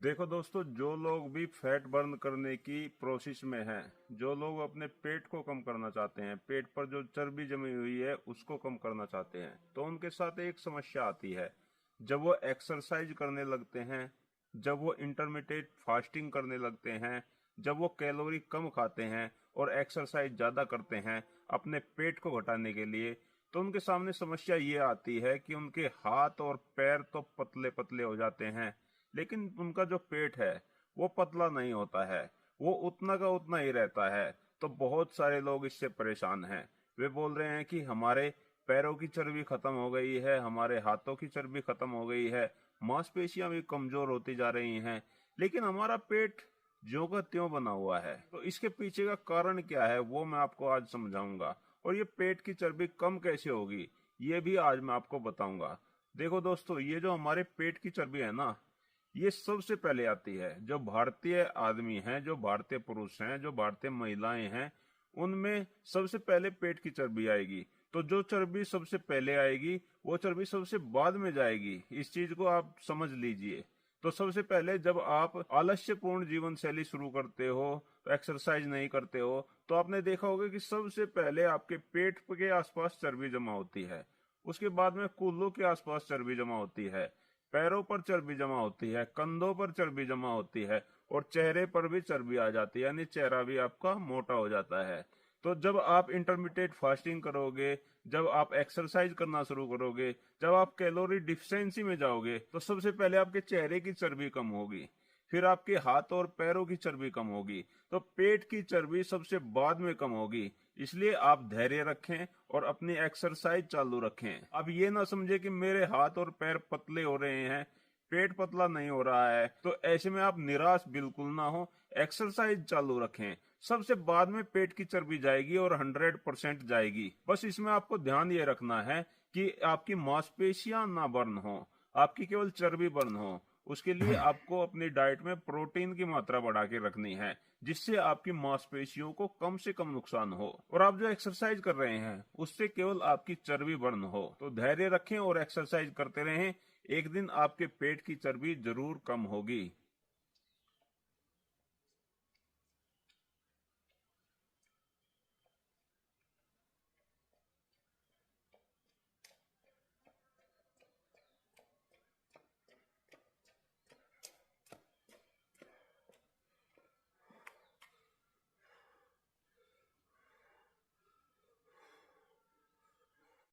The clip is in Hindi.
देखो दोस्तों, जो लोग भी फैट बर्न करने की प्रोसेस में हैं, जो लोग अपने पेट को कम करना चाहते हैं, पेट पर जो चर्बी जमी हुई है उसको कम करना चाहते हैं, तो उनके साथ एक समस्या आती है। जब वो एक्सरसाइज करने लगते हैं, जब वो इंटरमिटेंट फास्टिंग करने लगते हैं, जब वो कैलोरी कम खाते हैं और एक्सरसाइज ज्यादा करते हैं अपने पेट को घटाने के लिए, तो उनके सामने समस्या ये आती है कि उनके हाथ और पैर तो पतले पतले हो जाते हैं, लेकिन उनका जो पेट है वो पतला नहीं होता है, वो उतना का उतना ही रहता है। तो बहुत सारे लोग इससे परेशान हैं। वे बोल रहे हैं कि हमारे पैरों की चर्बी खत्म हो गई है, हमारे हाथों की चर्बी खत्म हो गई है, मांसपेशियां भी कमजोर होती जा रही हैं, लेकिन हमारा पेट ज्यों का त्यों बना हुआ है। तो इसके पीछे का कारण क्या है वो मैं आपको आज समझाऊंगा, और ये पेट की चर्बी कम कैसे होगी ये भी आज मैं आपको बताऊंगा। देखो दोस्तों, ये जो हमारे पेट की चर्बी है ना, ये सबसे पहले आती है जो भारतीय आदमी हैं, जो भारतीय पुरुष हैं, जो भारतीय महिलाएं हैं, उनमें सबसे पहले पेट की चर्बी आएगी। तो जो चर्बी सबसे पहले आएगी वो चर्बी सबसे बाद में जाएगी, इस चीज को आप समझ लीजिए। तो सबसे पहले जब आप आलस्यपूर्ण जीवन शैली शुरू करते हो, तो एक्सरसाइज नहीं करते हो, तो आपने देखा होगा कि सबसे पहले आपके पेट के आसपास चर्बी जमा होती है, उसके बाद में कूल्हों के आसपास चर्बी जमा होती है, पैरों पर चर्बी जमा होती है, कंधों पर चर्बी जमा होती है, और चेहरे पर भी चर्बी आ जाती है, यानी चेहरा भी आपका मोटा हो जाता है। तो जब आप इंटरमिटेंट फास्टिंग करोगे, जब आप एक्सरसाइज करना शुरू करोगे, जब आप कैलोरी डिफिशिएंसी में जाओगे, तो सबसे पहले आपके चेहरे की चर्बी कम होगी, फिर आपके हाथ और पैरों की चर्बी कम होगी, तो पेट की चर्बी सबसे बाद में कम होगी। इसलिए आप धैर्य रखें और अपनी एक्सरसाइज चालू रखें। अब ये ना समझे कि मेरे हाथ और पैर पतले हो रहे हैं, पेट पतला नहीं हो रहा है, तो ऐसे में आप निराश बिल्कुल ना हो, एक्सरसाइज चालू रखें। सबसे बाद में पेट की चर्बी जाएगी और 100% जाएगी। बस इसमें आपको ध्यान ये रखना है कि आपकी मांसपेशियां ना बर्न हो, आपकी केवल चर्बी बर्न हो। उसके लिए आपको अपनी डाइट में प्रोटीन की मात्रा बढ़ा के रखनी है, जिससे आपकी मांसपेशियों को कम से कम नुकसान हो, और आप जो एक्सरसाइज कर रहे हैं उससे केवल आपकी चर्बी बर्न हो। तो धैर्य रखें और एक्सरसाइज करते रहें, एक दिन आपके पेट की चर्बी जरूर कम होगी।